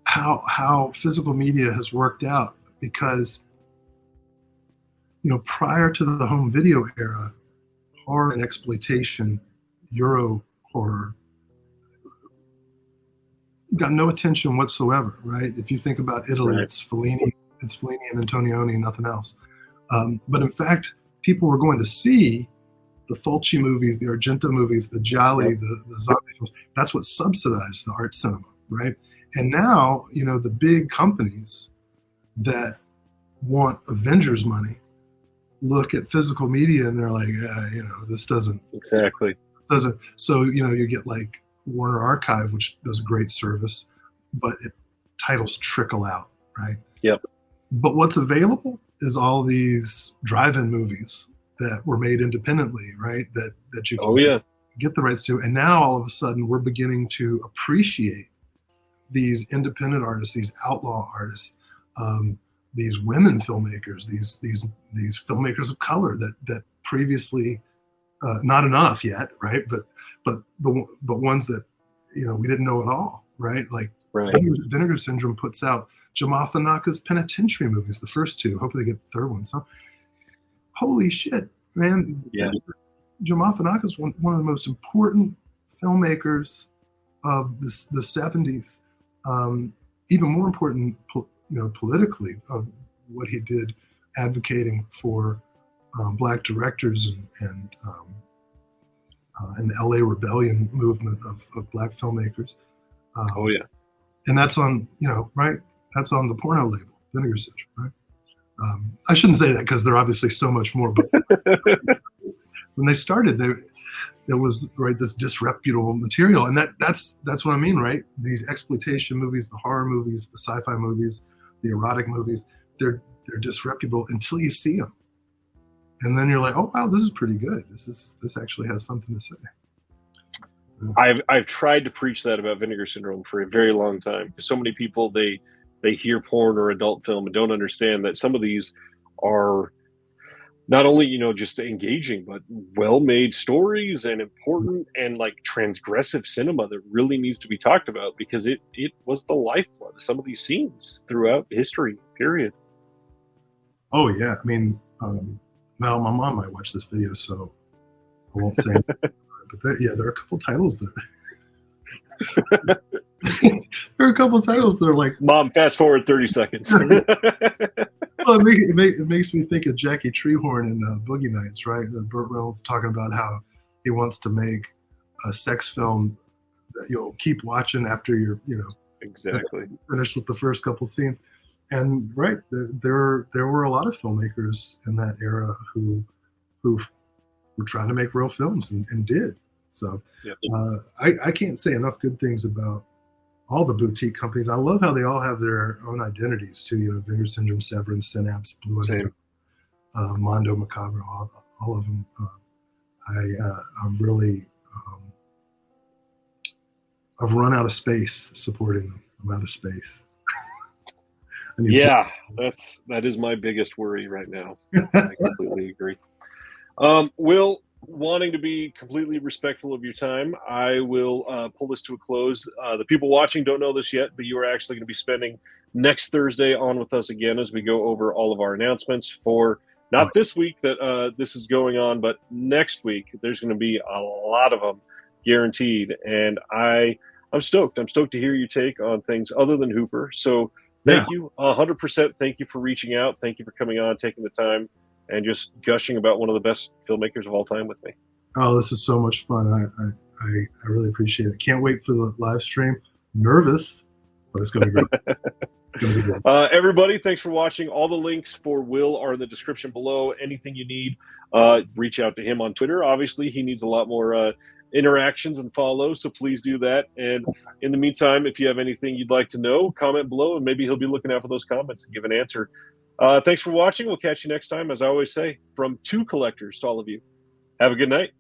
how physical media has worked out, because prior to the home video era, horror and exploitation, Euro horror, got no attention whatsoever, right? If you think about Italy, Right. It's Fellini and Antonioni, nothing else. But in fact, people were going to see the Fulci movies, the Argento movies, the Gialli, the zombie films. That's what subsidized the art cinema, right? And now, the big companies that want Avengers money look at physical media and they're like, this doesn't. Exactly. So, you get like Warner Archive, which does a great service, but titles trickle out, right? Yep. But what's available is all these drive-in movies that were made independently, right? That you can get the rights to. And now all of a sudden we're beginning to appreciate these independent artists, these outlaw artists, these women filmmakers, these filmmakers of color that previously not enough yet, right? But ones that we didn't know at all, right? Like Vinegar Syndrome puts out Jamal Tanaka's Penitentiary movies, the first 2. Hopefully they get the 3rd one. So, holy shit, man! Yeah, Jamal Tanaka is one of the most important filmmakers of the 70s. Even more important, politically, of what he did, advocating for Black directors and the LA Rebellion movement of Black filmmakers. And that's on, right? That's on the porno label, Vinegar Syndrome, right? I shouldn't say that because they're obviously so much more, but when they started, there was this disreputable material, and that's what I mean, right? These exploitation movies, the horror movies, the sci-fi movies, the erotic movies, they're disreputable until you see them, and then you're like, oh wow, this is pretty good. This actually has something to say. I've tried to preach that about Vinegar Syndrome for a very long time, because so many people they hear porn or adult film and don't understand that some of these are not only, just engaging, but well-made stories and important and like transgressive cinema that really needs to be talked about, because it was the lifeblood of some of these scenes throughout history, period. Oh yeah, I mean, well, my mom might watch this video, so I won't say. But there are a couple titles that there are a couple titles that are like, Mom, fast forward 30 seconds. Well, it makes me think of Jackie Treehorn in Boogie Nights, right? Burt Reynolds talking about how he wants to make a sex film that you'll keep watching after you're, exactly finished with the first couple scenes. And right, there were a lot of filmmakers in that era who were trying to make real films and did. So I can't say enough good things about all the boutique companies. I love how they all have their own identities too. Vinegar Syndrome, Severance, Synapse, Blue Underground, Mondo Macabre, all of them. I've really I've run out of space supporting them. I'm out of space. That is my biggest worry right now. I completely agree. Will, wanting to be completely respectful of your time, I will pull this to a close. The people watching don't know this yet, but you are actually going to be spending next Thursday on with us again as we go over all of our announcements for not this week that this is going on, but next week. There's going to be a lot of them guaranteed, and I'm stoked. I'm stoked to hear your take on things other than Hooper. So thank you 100%. Thank you for reaching out. Thank you for coming on, taking the time, and just gushing about one of the best filmmakers of all time with me. Oh, this is so much fun. I really appreciate it. Can't wait for the live stream. Nervous, but it's going to be great. It's going to be good. Everybody, thanks for watching. All the links for Will are in the description below. Anything you need, reach out to him on Twitter. Obviously, he needs a lot more interactions and follows, so please do that. And in the meantime, if you have anything you'd like to know, comment below, and maybe he'll be looking out for those comments and give an answer. Thanks for watching. We'll catch you next time. As I always say, from two collectors to all of you, have a good night.